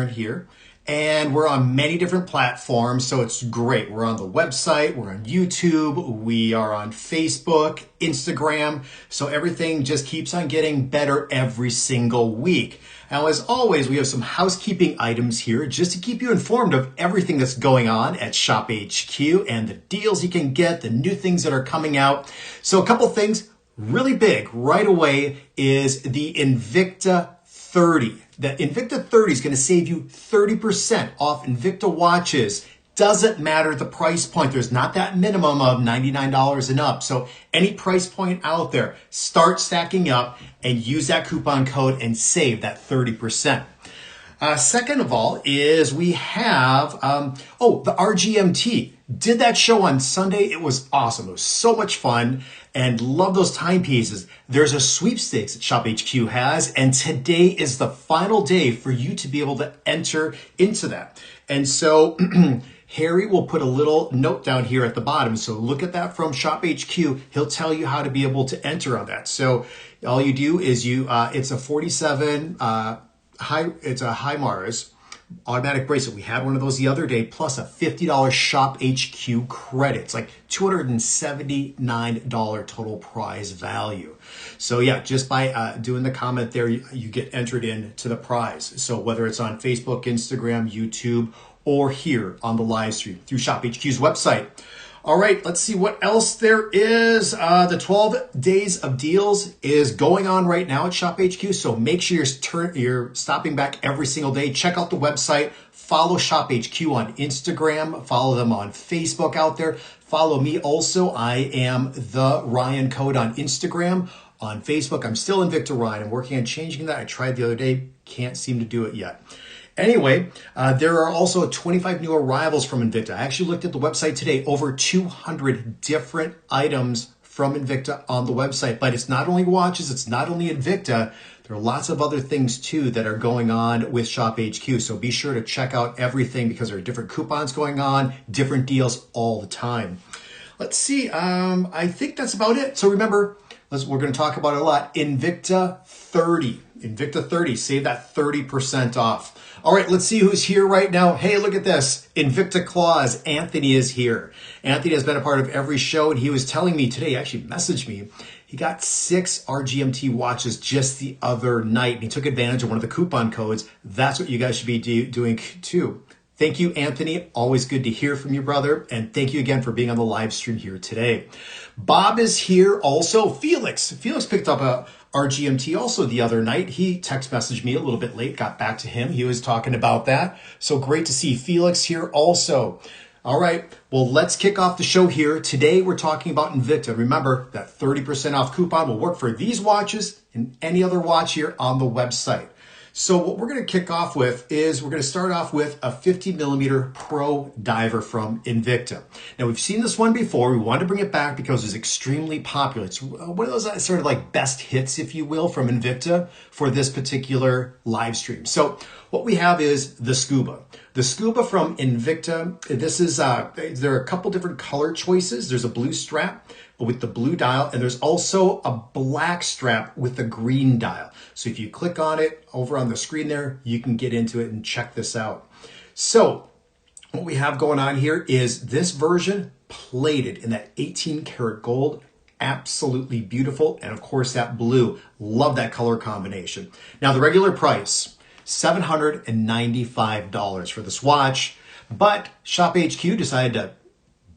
here, and we're on many different platforms, so it's great. We're on the website, we're on YouTube, we are on Facebook, Instagram, so everything just keeps on getting better every single week. Now, as always, we have some housekeeping items here just to keep you informed of everything that's going on at Shop HQ and the deals you can get, the new things that are coming out. So a couple things really big right away is the Invicta 30. The Invicta 30 is going to save you 30% off Invicta watches. Doesn't matter the price point. There's not that minimum of $99 and up. So any price point out there, start stacking up and use that coupon code and save that 30%. Second of all is we have, the RGMT. Did that show on Sunday. It was awesome. It was so much fun and love those timepieces. There's a sweepstakes that Shop HQ has, and today is the final day for you to be able to enter into that. And so Harry will put a little note down here at the bottom. So look at that from Shop HQ. He'll tell you how to be able to enter on that. So all you do is it's a 47, it's a high Mars automatic bracelet. We had one of those the other day, plus a $50 Shop HQ credit. It's like $279 total prize value. So yeah, just by doing the comment there, you get entered into the prize. So whether it's on Facebook, Instagram, YouTube, or here on the live stream through Shop HQ's website. All right, let's see what else there is. The 12 days of deals is going on right now at Shop HQ. So make sure you're stopping back every single day. Check out the website. Follow Shop HQ on Instagram. Follow them on Facebook out there. Follow me also. I am the Ryan Code on Instagram. On Facebook, I'm still Invicta Ryan. I'm working on changing that. I tried the other day. Can't seem to do it yet. Anyway, there are also 25 new arrivals from Invicta. I actually looked at the website today, over 200 different items from Invicta on the website. But it's not only watches, it's not only Invicta. There are lots of other things too that are going on with Shop HQ. So be sure to check out everything because there are different coupons going on, different deals all the time. Let's see, I think that's about it. So remember, we're going to talk about it a lot. Invicta 30. Invicta 30, save that 30% off. All right, let's see who's here right now. Hey, look at this. Invicta Claus, Anthony is here. Anthony has been a part of every show, and he was telling me today, he actually messaged me, he got 6 RGMT watches just the other night, and he took advantage of one of the coupon codes. That's what you guys should be doing too. Thank you, Anthony. Always good to hear from you, brother. And thank you again for being on the live stream here today. Bob is here also. Felix picked up a RGMT also the other night. He text messaged me a little bit late, got back to him. He was talking about that. So great to see Felix here also. All right, well, let's kick off the show here. Today, we're talking about Invicta. Remember that 30% off coupon will work for these watches and any other watch here on the website. So what we're going to kick off with is we're going to start off with a 50mm Pro Diver from Invicta. Now, we've seen this one before. We wanted to bring it back because it's extremely popular. It's one of those sort of like best hits, if you will, from Invicta for this particular live stream. So what we have is the Scuba. The Scuba from Invicta, this is, there are a couple different color choices. There's a blue strap with the blue dial, and there's also a black strap with the green dial. So if you click on it over on the screen there, you can get into it and check this out. So what we have going on here is this version plated in that 18 karat gold. Absolutely beautiful. And of course that blue, love that color combination. Now the regular price, $795 for this watch, but Shop HQ decided to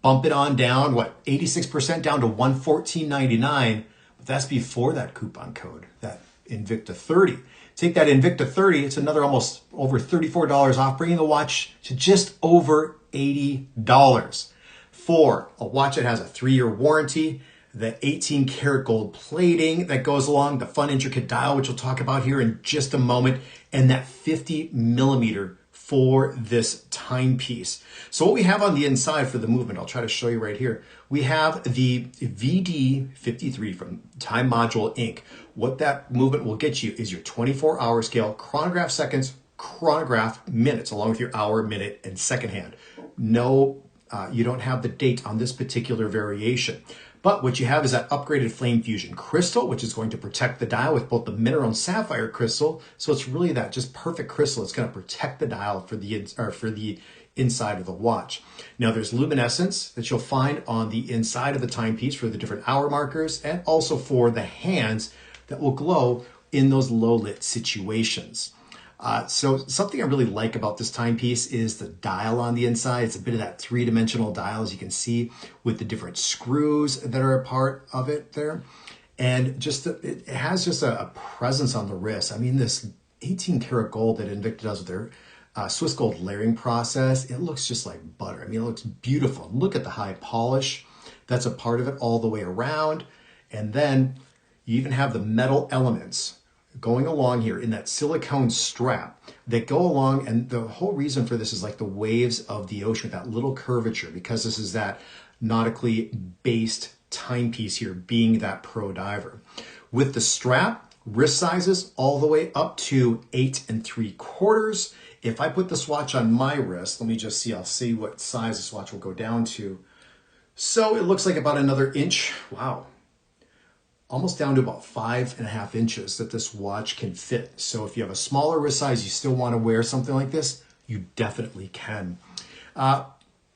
bump it on down, 86% down to $114.99. But that's before that coupon code, that Invicta 30. Take that Invicta 30, it's another almost over $34 off, bringing the watch to just over $80 for a watch that has a 3-year warranty, the 18 karat gold plating that goes along, the fun intricate dial, which we'll talk about here in just a moment, and that 50mm for this timepiece. So what we have on the inside for the movement, I'll try to show you right here. We have the VD53 from Time Module Inc. What that movement will get you is your 24-hour scale, chronograph seconds, chronograph minutes, along with your hour, minute, and second hand. No, you don't have the date on this particular variation. But what you have is that upgraded flame fusion crystal, which is going to protect the dial with both the mineral and sapphire crystal. So it's really that just perfect crystal. It's going to protect the dial for the inside of the watch. Now there's luminescence that you'll find on the inside of the timepiece for the different hour markers, and also for the hands that will glow in those low lit situations. So something I really like about this timepiece is the dial on the inside. It's a bit of that three-dimensional dial, as you can see, with the different screws that are a part of it there. And just it has just a presence on the wrist. I mean, this 18 karat gold that Invicta does with their Swiss gold layering process, it looks just like butter. I mean, it looks beautiful. Look at the high polish. That's a part of it all the way around. And then you even have the metal elements going along here in that silicone strap that go along. And the whole reason for this is like the waves of the ocean, that little curvature, because this is that nautically based timepiece here, being that pro diver. With the strap, wrist sizes all the way up to 8 3/4. If I put this watch on my wrist, let me just see, I'll see what size this watch will go down to. So it looks like about another inch. Wow. Almost down to about 5.5 inches that this watch can fit. So if you have a smaller wrist size, you still want to wear something like this, you definitely can.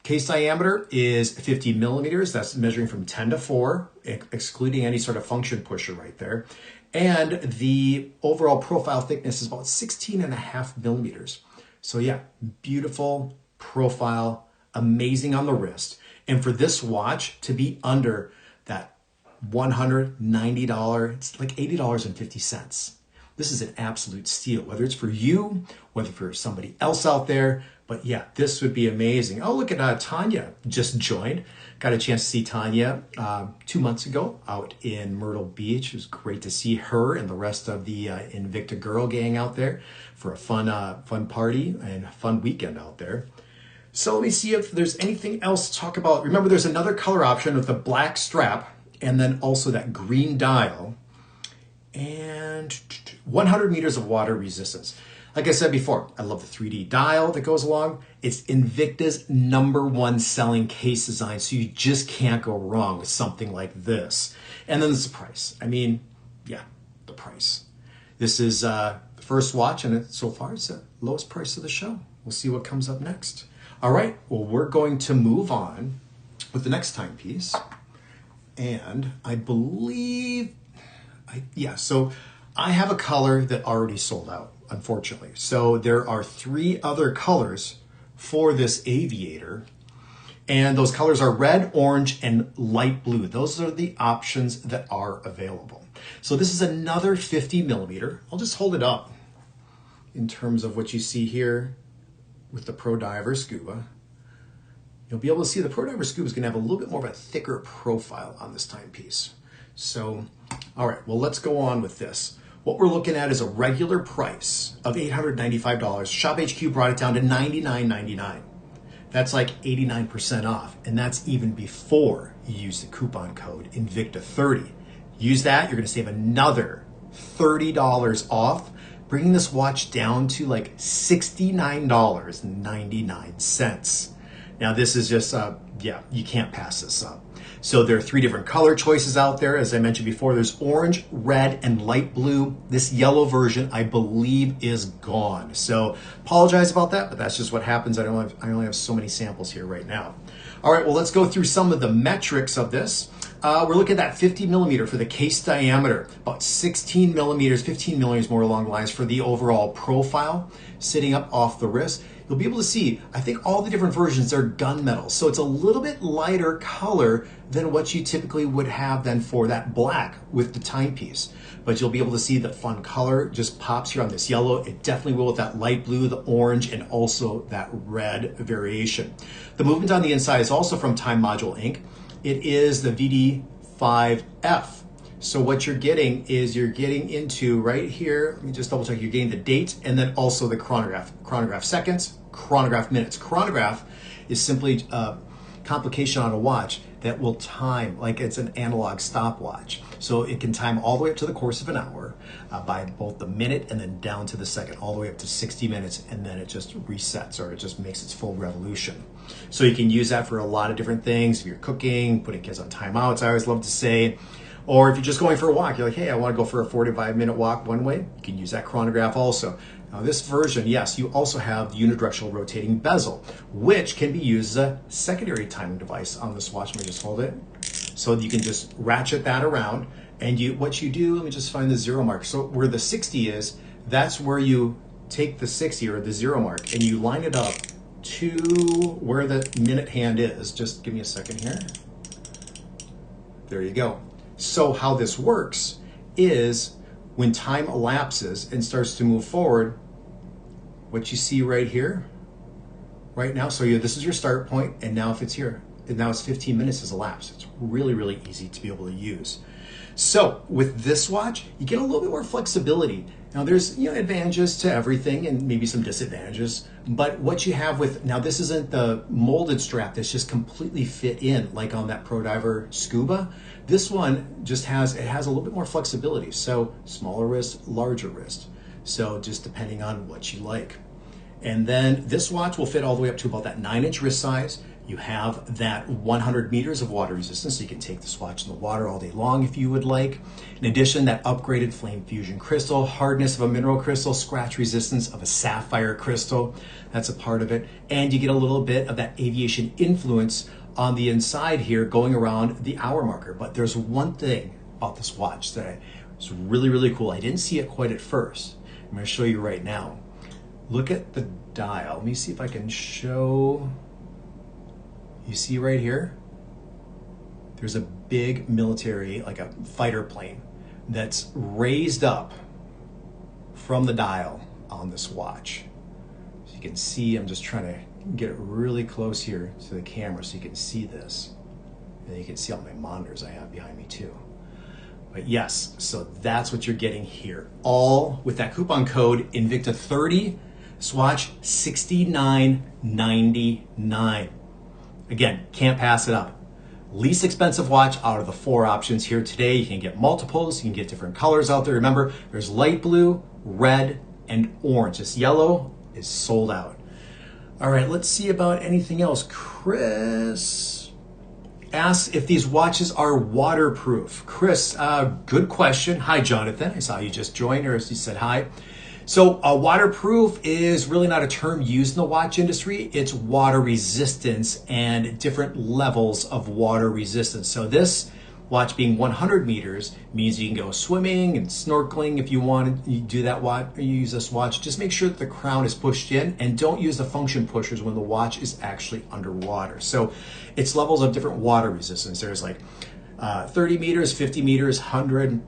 Case diameter is 50 millimeters. That's measuring from 10 to 4, excluding any sort of function pusher right there. And the overall profile thickness is about 16.5 millimeters. So yeah, beautiful profile, amazing on the wrist. And for this watch to be under that $190, it's like $80.50. This is an absolute steal, whether it's for you, whether for somebody else out there. But yeah, this would be amazing. Oh, look at Tanya just joined. Got a chance to see Tanya 2 months ago out in Myrtle Beach. It was great to see her and the rest of the Invicta girl gang out there for a fun party and a fun weekend out there. So let me see if there's anything else to talk about. Remember, there's another color option with the black strap and then also that green dial and 100 meters of water resistance. Like I said before, I love the 3D dial that goes along. It's Invicta's #1 selling case design, so you just can't go wrong with something like this. And then there's the price. I mean, yeah, the price. This is the first watch, and so far it's the lowest price of the show. We'll see what comes up next. All right, well, we're going to move on with the next timepiece. And I believe, so I have a color that already sold out, unfortunately. So there are 3 other colors for this aviator. And those colors are red, orange, and light blue. Those are the options that are available. So this is another 50 millimeter. I'll just hold it up in terms of what you see here with the Pro Diver Scuba. You'll be able to see the Pro Diver Scuba is going to have a little bit more of a thicker profile on this timepiece. So, all right, well, let's go on with this. What we're looking at is a regular price of $895. Shop HQ brought it down to $99.99. That's like 89% off, and that's even before you use the coupon code Invicta30. Use that, you're going to save another $30 off, bringing this watch down to like $69.99. Now this is just, you can't pass this up. So there are 3 different color choices out there. As I mentioned before, there's orange, red, and light blue. This yellow version, I believe, is gone. So apologize about that, but that's just what happens. I only have so many samples here right now. All right, well, let's go through some of the metrics of this. We're looking at that 50 millimeter for the case diameter, about 16 millimeters, 15 millimeters more along the lines for the overall profile, sitting up off the wrist. You'll be able to see, I think all the different versions are gunmetal. So it's a little bit lighter color than what you typically would have then for that black with the timepiece. But you'll be able to see the fun color just pops here on this yellow. It definitely will with that light blue, the orange, and also that red variation. The movement on the inside is also from Time Module Inc. It is the VD5F. So what you're getting is you're getting into right here, let me just double check, you're getting the date and then also the chronograph. Chronograph seconds, chronograph minutes. Chronograph is simply a complication on a watch that will time like it's an analog stopwatch. So it can time all the way up to the course of an hour by both the minute and then down to the second, all the way up to 60 minutes, and then it just resets, or it just makes its full revolution. So you can use that for a lot of different things. If you're cooking, putting kids on timeouts, I always love to say, or if you're just going for a walk, you're like, hey, I want to go for a 45-minute walk one way, you can use that chronograph also. Now this version, yes, you also have the unidirectional rotating bezel, which can be used as a secondary timing device on this watch. Let me just hold it. So you can just ratchet that around, and what you do, let me just find the 0 mark. So where the 60 is, that's where you take the 60 or the 0 mark and you line it up to where the minute hand is. Just give me a second here. There you go. So how this works is when time elapses and starts to move forward, what you see right here, right now, so this is your start point, and now if it's here, and now it's 15 minutes has elapsed. It's really, really easy to be able to use. So with this watch, you get a little bit more flexibility. Now there's advantages to everything and maybe some disadvantages, but what you have with, now this isn't the molded strap that's just completely fit in like on that Pro Diver Scuba. This one just has a little bit more flexibility. So smaller wrist, larger wrist. So just depending on what you like. And then this watch will fit all the way up to about that 9-inch wrist size. You have that 100 meters of water resistance, so you can take this watch in the water all day long if you would like. In addition, that upgraded flame fusion crystal, hardness of a mineral crystal, scratch resistance of a sapphire crystal, that's a part of it. And you get a little bit of that aviation influence on the inside here going around the hour marker. But there's one thing about this watch that is really, really cool. I didn't see it quite at first. I'm going to show you right now. Look at the dial. Let me see if I can show. You see right here? There's a big military, like a fighter plane, that's raised up from the dial on this watch. So you can see, I'm just trying to get it really close here to the camera so you can see this. And you can see all my monitors I have behind me too. But yes, so that's what you're getting here. All with that coupon code Invicta 30, Swatch $69.99. Again, can't pass it up. Least expensive watch out of the 4 options here today. You can get multiples, you can get different colors out there. Remember, there's light blue, red, and orange. This yellow is sold out. All right, let's see about anything else. Chris asks if these watches are waterproof. Chris, good question. Hi, Jonathan. I saw you just joined, or you said hi. So waterproof is really not a term used in the watch industry. It's water resistance and different levels of water resistance. So this watch being 100 meters means you can go swimming and snorkeling if you want to do that watch, you use this watch. Just make sure that the crown is pushed in, and don't use the function pushers when the watch is actually underwater. So it's levels of different water resistance. There's like 30 meters, 50 meters, 100,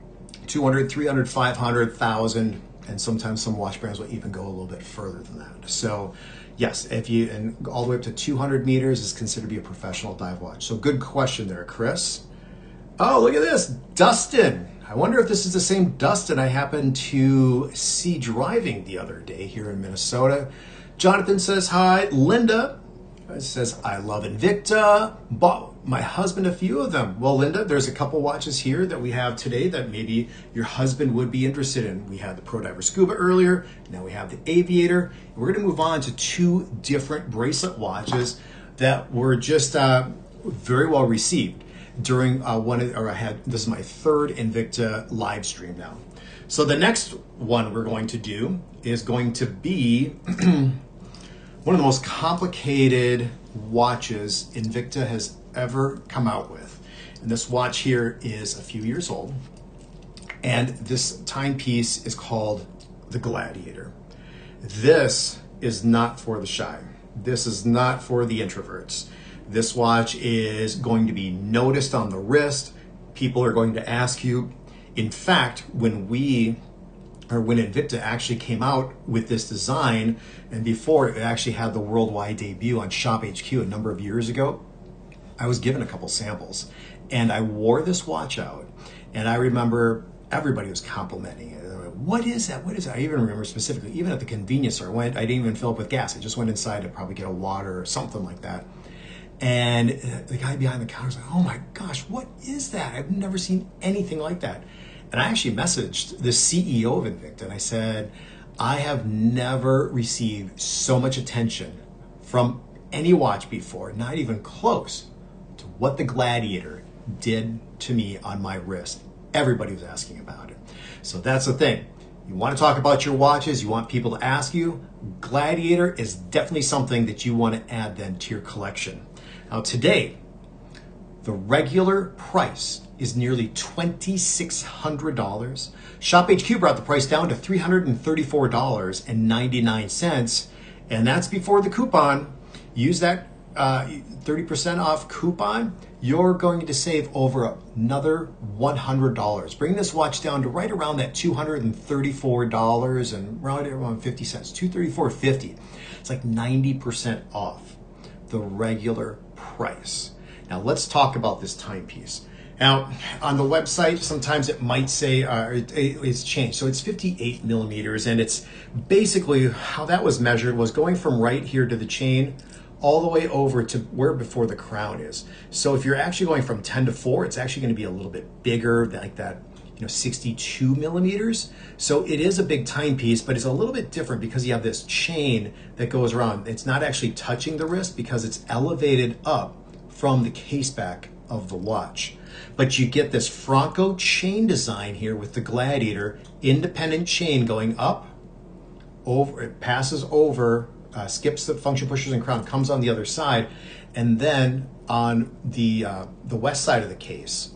200, 300, 500, 1,000. And sometimes some watch brands will even go a little bit further than that. So yes, and all the way up to 200 meters is considered to be a professional dive watch. So good question there, Chris. Oh, look at this, Dustin. I wonder if this is the same Dustin I happened to see driving the other day here in Minnesota. Jonathan says hi. Linda says, I love Invicta. Bought my husband a few of them. Well, Linda, there's a couple watches here that we have today that maybe your husband would be interested in. We had the Pro Diver Scuba earlier. Now we have the Aviator. We're going to move on to 2 different bracelet watches that were just very well received during this is my 3rd Invicta live stream now. So the next one we're going to do is going to be one of the most complicated watches Invicta has ever come out with. And this watch here is a few years old. And this timepiece is called the Gladiator. This is not for the shy. This is not for the introverts. This watch is going to be noticed on the wrist. People are going to ask you. In fact, when Invicta actually came out with this design, and before it actually had the worldwide debut on Shop HQ a number of years ago, I was given a couple samples, and I wore this watch out, and I remember everybody was complimenting it. Like, what is that? What is that? I even remember specifically, even at the convenience store, I didn't even fill up with gas. I just went inside to probably get a water or something like that. And the guy behind the counter was like, oh my gosh, what is that? I've never seen anything like that. And I actually messaged the CEO of Invicta and I said, I have never received so much attention from any watch before, not even close to what the Gladiator did to me on my wrist. Everybody was asking about it. So that's the thing. You want to talk about your watches, you want people to ask you, Gladiator is definitely something that you want to add then to your collection. Now today, the regular price is nearly $2,600. ShopHQ brought the price down to $334.99, and that's before the coupon. Use that 30% off coupon. You're going to save over another $100. Bring this watch down to right around that $234 and around 50 cents, $234.50. It's like 90% off the regular price. Now let's talk about this timepiece. Now on the website, sometimes it might say it's changed. So it's 58 millimeters, and it's basically how that was measured was going from right here to the chain all the way over to where before the crown is. So if you're actually going from 10 to 4, it's actually going to be a little bit bigger, like that, 62 millimeters. So it is a big timepiece, but it's a little bit different because you have this chain that goes around. It's not actually touching the wrist because it's elevated up from the case back of the watch. But you get this Franco chain design here with the Gladiator, independent chain going up, over, it passes over, skips the function pushers and crown, comes on the other side, and then on the west side of the case,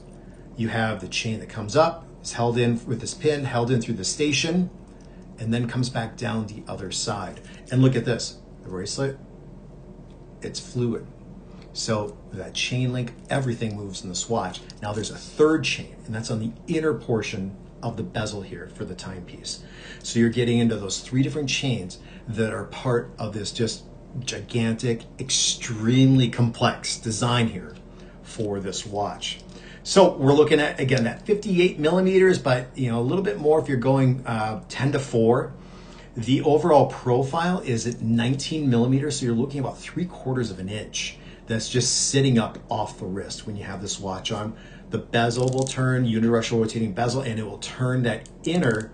you have the chain that comes up, is held in with this pin, held in through the station, and then comes back down the other side. And look at this, the bracelet, it's fluid. So that chain link, everything moves in this watch. Now there's a third chain, and that's on the inner portion of the bezel here for the timepiece. So you're getting into those 3 different chains that are part of this just gigantic, extremely complex design here for this watch. So we're looking at, again, that 58 millimeters, but a little bit more if you're going 10 to 4. The overall profile is at 19 millimeters, so you're looking at about 3/4 of an inch. That's just sitting up off the wrist when you have this watch on. The bezel will turn, unidirectional rotating bezel, and it will turn that inner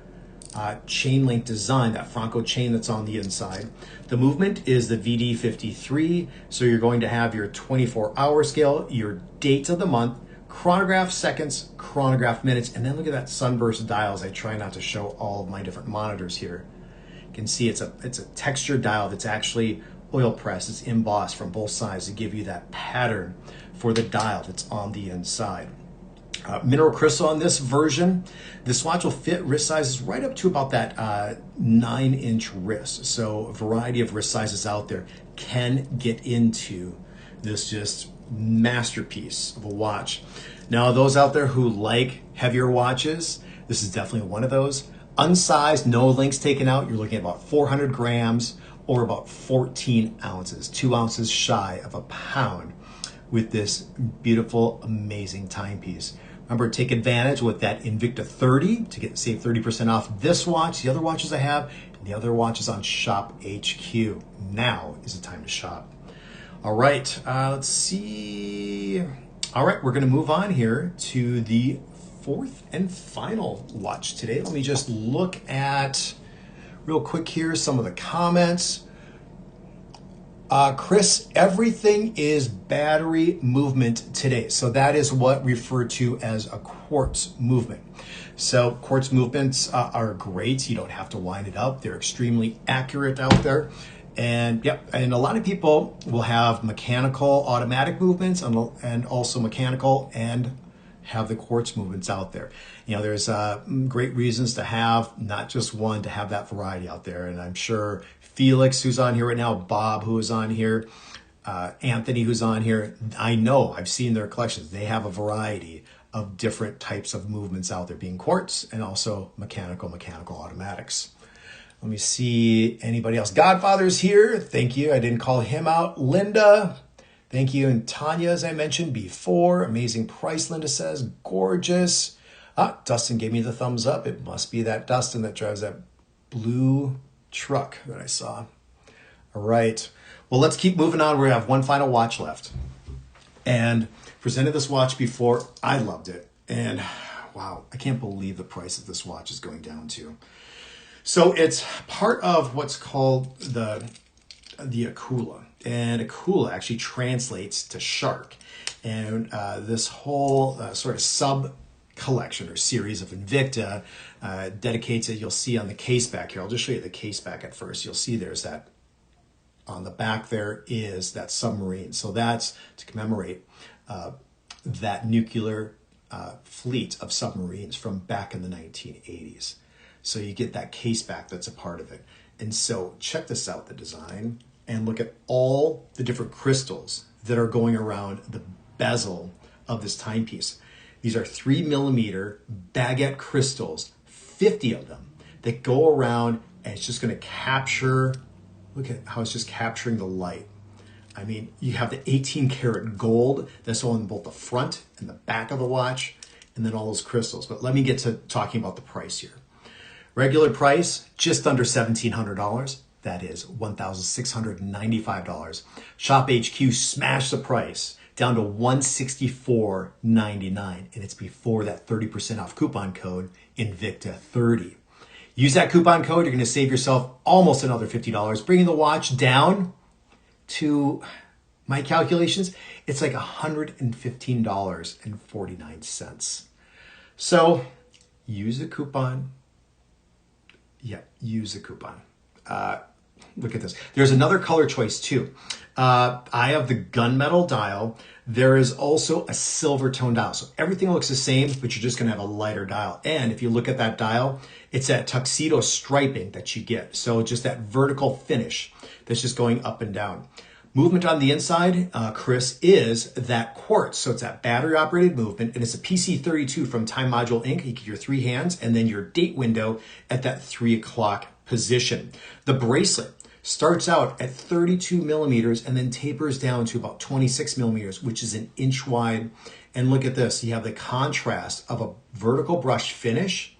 chain link design, that Franco chain that's on the inside. The movement is the VD53, so you're going to have your 24-hour scale, your dates of the month, chronograph seconds, chronograph minutes, and then look at that sunburst dials. I try not to show all of my different monitors here. You can see it's a textured dial that's actually oil pressed. It's embossed from both sides to give you that pattern for the dial that's on the inside. Mineral crystal on this version. This watch will fit wrist sizes right up to about that 9-inch wrist. So a variety of wrist sizes out there can get into this just masterpiece of a watch. Now those out there who like heavier watches, this is definitely one of those. Unsized, no links taken out, you're looking at about 400 grams or about 14 ounces, 2 ounces shy of a pound with this beautiful, amazing timepiece. Remember, take advantage with that Invicta 30 to save 30% off this watch, the other watches I have, and the other watches on ShopHQ. Now is the time to shop. All right, let's see. All right, we're gonna move on here to the 4th and final watch today. Let me just look at, real quick here, some of the comments. Chris, everything is battery movement today. So that is what referred to as a quartz movement. So quartz movements are great. You don't have to wind it up. They're extremely accurate out there. And yep, and a lot of people will have mechanical automatic movements and also mechanical and have the quartz movements out there. There's great reasons to have not just one, to have that variety out there. And I'm sure Felix, who's on here right now, Bob, who is on here, Anthony, who's on here, I know, I've seen their collections. They have a variety of different types of movements out there, being quartz and also mechanical automatics. Let me see anybody else. Godfather's here. Thank you. I didn't call him out. Linda, thank you. And Tanya, as I mentioned before, amazing price, Linda says. Gorgeous. Dustin gave me the thumbs up. It must be that Dustin that drives that blue truck that I saw. All right. Well, let's keep moving on. We have one final watch left. and presented this watch before. I loved it. And wow, I can't believe the price of this watch is going down to. So it's part of what's called the Akula. And Akula actually translates to shark. And this whole sort of sub collection or series of Invicta dedicates it. You'll see on the case back here. I'll just show you the case back at first. You'll see there's that on the back there is that submarine. So that's to commemorate that nuclear fleet of submarines from back in the 1980s. So you get that case back that's a part of it. And so check this out, the design, and look at all the different crystals that are going around the bezel of this timepiece. These are 3mm baguette crystals, 50 of them, that go around, and it's just going to capture, look at how it's just capturing the light. I mean, you have the 18 karat gold that's on both the front and the back of the watch, and then all those crystals. But let me get to talking about the price here. Regular price, just under $1,700. That is $1,695. Shop HQ smashed the price down to $164.99, and it's before that 30% off coupon code, Invicta30. Use that coupon code, you're going to save yourself almost another $50, bringing the watch down to, my calculations, it's like $115.49. So use the coupon. Yeah, use the coupon. Look at this. There's another color choice too. I have the gunmetal dial. There is also a silver tone dial. So everything looks the same, but you're just going to have a lighter dial. And if you look at that dial, it's that tuxedo striping that you get. So just that vertical finish that's just going up and down. Movement on the inside, Chris, is that quartz. So it's that battery operated movement, and it's a PC32 from Time Module Inc. You get your 3 hands and then your date window at that 3 o'clock position. The bracelet starts out at 32mm and then tapers down to about 26mm, which is an inch wide. And look at this, you have the contrast of a vertical brush finish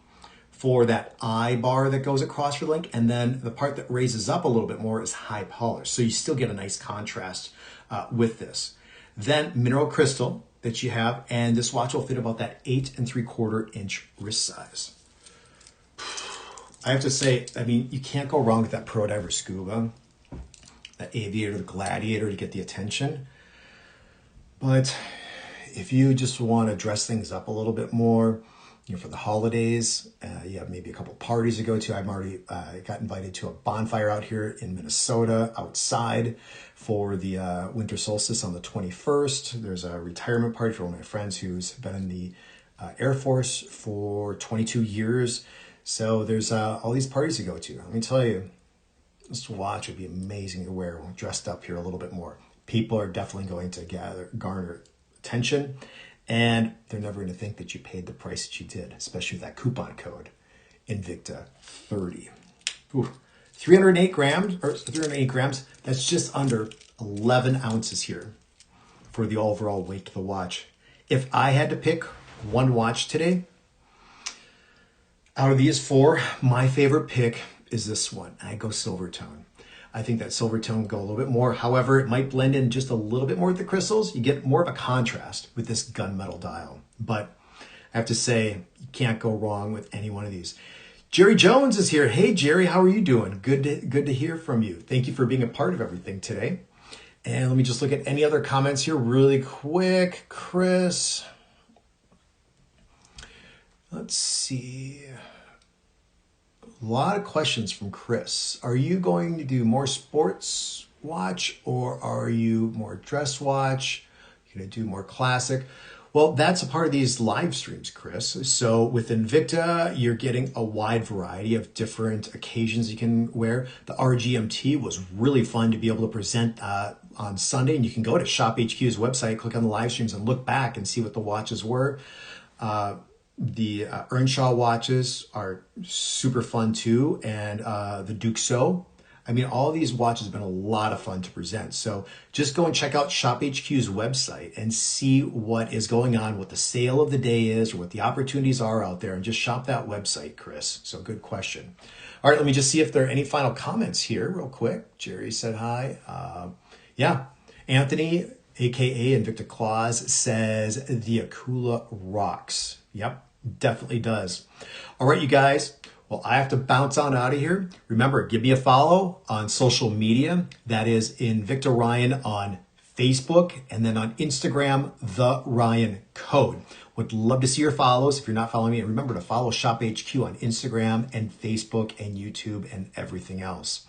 for that eye bar that goes across your link, and then the part that raises up a little bit more is high polish. So you still get a nice contrast with this. Then mineral crystal that you have, and this watch will fit about that 8 3/4 inch wrist size. I have to say, I mean, you can't go wrong with that Pro Diver Scuba, that Aviator, the Gladiator to get the attention. But if you just want to dress things up a little bit more, you know, for the holidays, you have maybe a couple parties to go to. I'm already got invited to a bonfire out here in Minnesota outside for the winter solstice on the 21st. There's a retirement party for one of my friends who's been in the Air Force for 22 years. So there's all these parties to go to. Let me tell you, this watch would be amazing to wear dressed up here a little bit more. People are definitely going to garner attention, and they're never going to think that you paid the price that you did, especially with that coupon code, Invicta30. Ooh, 308 grams, that's just under 11 ounces here for the overall weight of the watch. If I had to pick one watch today, out of these 4, my favorite pick is this one. I go silver tone. I think that silver tone go a little bit more. However, it might blend in just a little bit more with the crystals. You get more of a contrast with this gunmetal dial. But I have to say, you can't go wrong with any one of these. Jerry Jones is here. Hey, Jerry, how are you doing? Good to hear from you. Thank you for being a part of everything today. And let me just look at any other comments here really quick. Chris. Let's see. A lot of questions from Chris. Are you going to do more sports watch, or are you more dress watch? You're going to do more classic? Well, that's a part of these live streams, Chris. So with Invicta, you're getting a wide variety of different occasions you can wear. The RGMT was really fun to be able to present on Sunday, and you can go to Shop HQ's website, click on the live streams, and look back and see what the watches were. The Earnshaw watches are super fun too, and the Duxo. I mean, all these watches have been a lot of fun to present. So just go and check out Shop HQ's website and see what is going on, what the sale of the day is, or what the opportunities are out there, and just shop that website, Chris. So good question. All right, let me just see if there are any final comments here real quick. Jerry said hi. Yeah, Anthony AKA Invicta Claus, says the Akula rocks. Yep, definitely does. All right, you guys. Well, I have to bounce on out of here. Remember, give me a follow on social media. That is Invicta Ryan on Facebook, and then on Instagram, The Ryan Code. Would love to see your follows. If you're not following me, remember to follow Shop HQ on Instagram and Facebook and YouTube and everything else.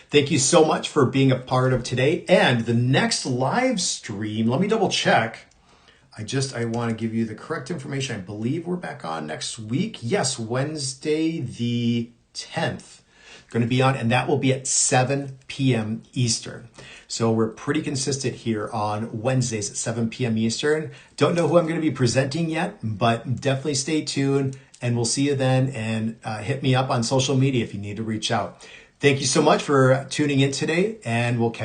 Thank you so much for being a part of today. And the next live stream, let me double check. I want to give you the correct information. I believe we're back on next week. Yes, Wednesday the 10th. Going to be on, and that will be at 7 p.m. Eastern. So we're pretty consistent here on Wednesdays at 7 p.m. Eastern. Don't know who I'm going to be presenting yet, but definitely stay tuned, and we'll see you then. And hit me up on social media if you need to reach out. Thank you so much for tuning in today, and we'll catch you.